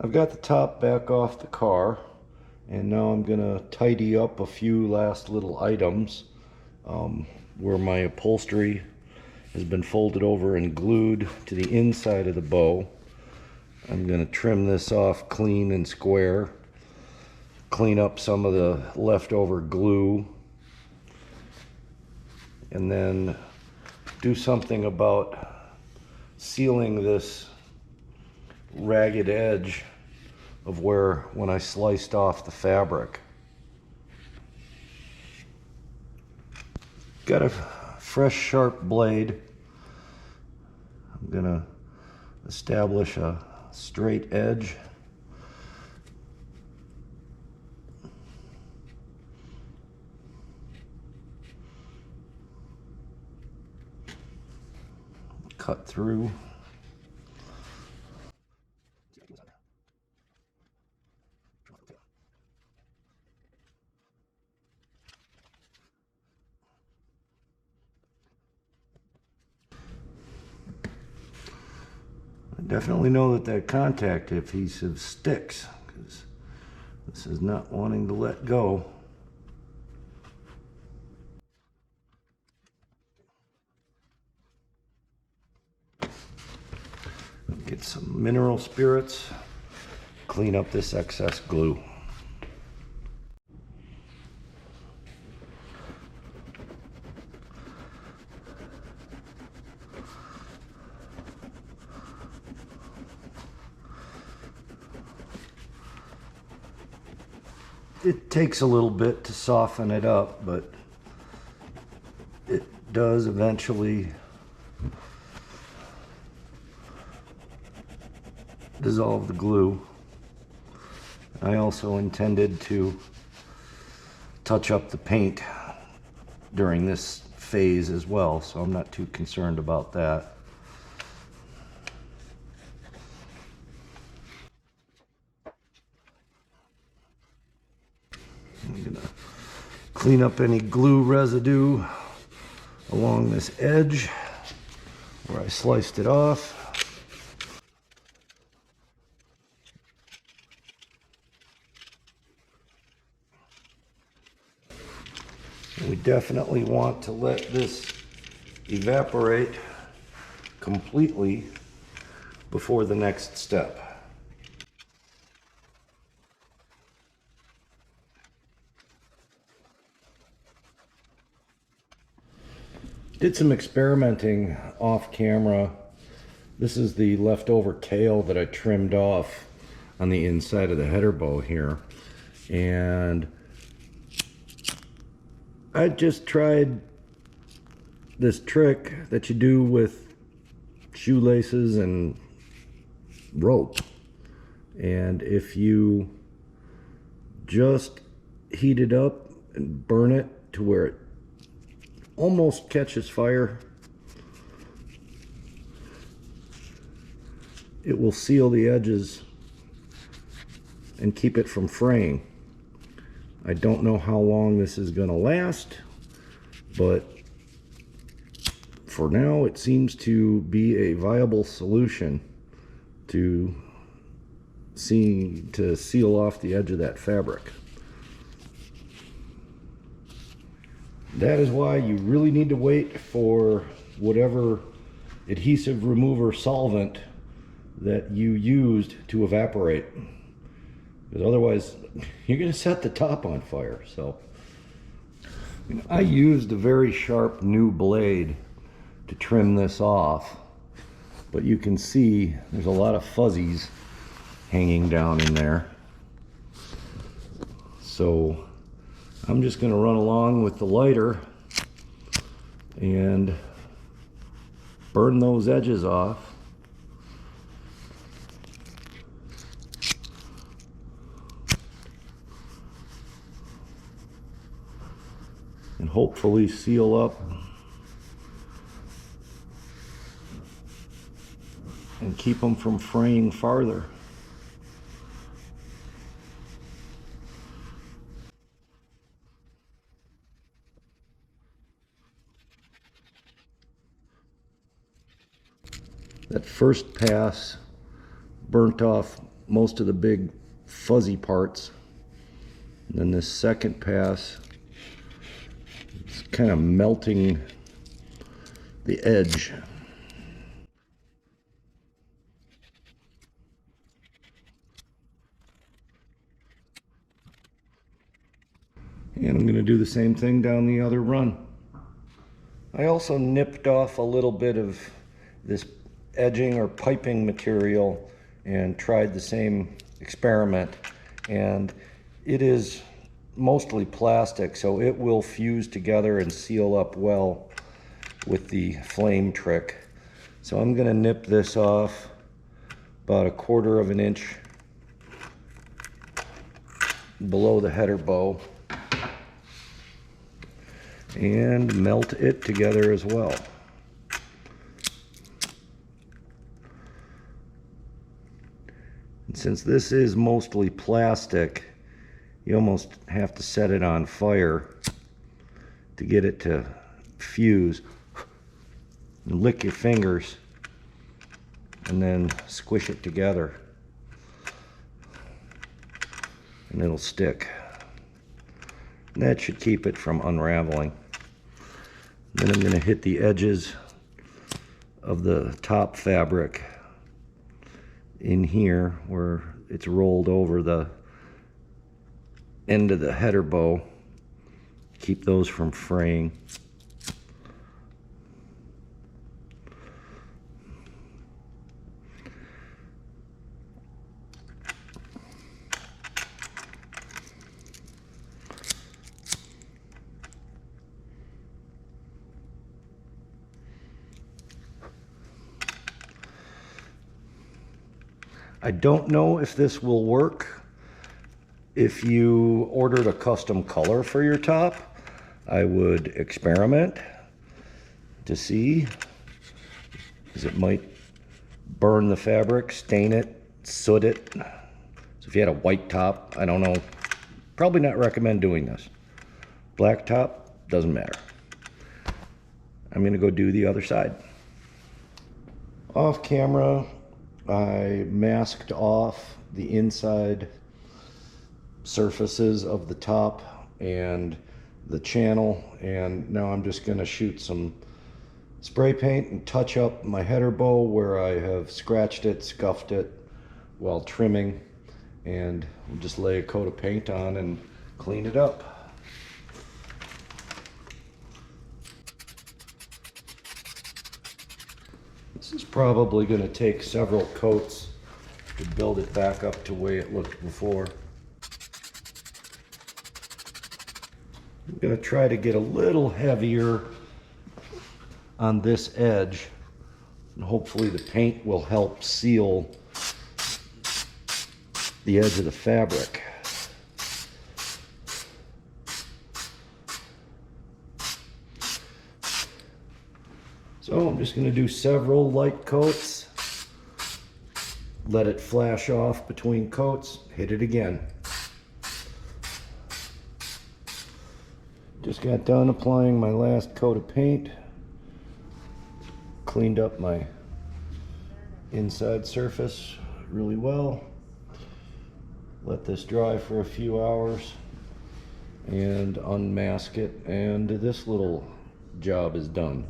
I've got the top back off the car, and now I'm gonna tidy up a few last little items where my upholstery has been folded over and glued to the inside of the bow. I'm gonna trim this off clean and square, clean up some of the leftover glue, and then do something about sealing this ragged edge of when I sliced off the fabric. Got a fresh sharp blade. I'm gonna establish a straight edge. Cut through. I definitely know that contact adhesive sticks, because this is not wanting to let go. Get some mineral spirits, clean up this excess glue. It takes a little bit to soften it up, but it does eventually dissolve the glue. I also intended to touch up the paint during this phase as well, so I'm not too concerned about that. I'm gonna clean up any glue residue along this edge where I sliced it off. We definitely want to let this evaporate completely before the next step. Did some experimenting off camera. This is the leftover tail that I trimmed off on the inside of the header bow here, and I just tried this trick that you do with shoelaces and rope. And if you just heat it up and burn it to where it almost catches fire, it will seal the edges and keep it from fraying. I don't know how long this is going to last, but for now it seems to be a viable solution to seal off the edge of that fabric. That is why you really need to wait for whatever adhesive remover solvent that you used to evaporate, because otherwise you're going to set the top on fire. So I used a very sharp new blade to trim this off, but you can see there's a lot of fuzzies hanging down in there. So I'm just going to run along with the lighter and burn those edges off. And hopefully seal up and keep them from fraying farther. That first pass burnt off most of the big fuzzy parts. And then this second pass, it's kind of melting the edge. And I'm going to do the same thing down the other run. I also nipped off a little bit of this edging or piping material and tried the same experiment, and it is mostly plastic, so it will fuse together and seal up well with the flame trick. So I'm going to nip this off about 1/4 of an inch below the header bow and melt it together as well. And since this is mostly plastic, you almost have to set it on fire to get it to fuse. And lick your fingers and then squish it together and it'll stick. And that should keep it from unraveling. Then I'm going to hit the edges of the top fabric in here where it's rolled over the end of the header bow. Keep those from fraying. I don't know if this will work if you ordered a custom color for your top. I would experiment to see, because it might burn the fabric, stain it, soot it. So if you had a white top, I don't know, probably not recommend doing this. Black top, doesn't matter. I'm gonna go do the other side. Off camera, I masked off the inside surfaces of the top and the channel, and now I'm just going to shoot some spray paint and touch up my header bow where I have scratched it, scuffed it while trimming, and we'll just lay a coat of paint on and clean it up. This is probably going to take several coats to build it back up to the way it looked before. I'm going to try to get a little heavier on this edge, and hopefully the paint will help seal the edge of the fabric. So I'm just going to do several light coats, let it flash off between coats, hit it again. Just got done applying my last coat of paint, cleaned up my inside surface really well. Let this dry for a few hours and unmask it, and this little job is done.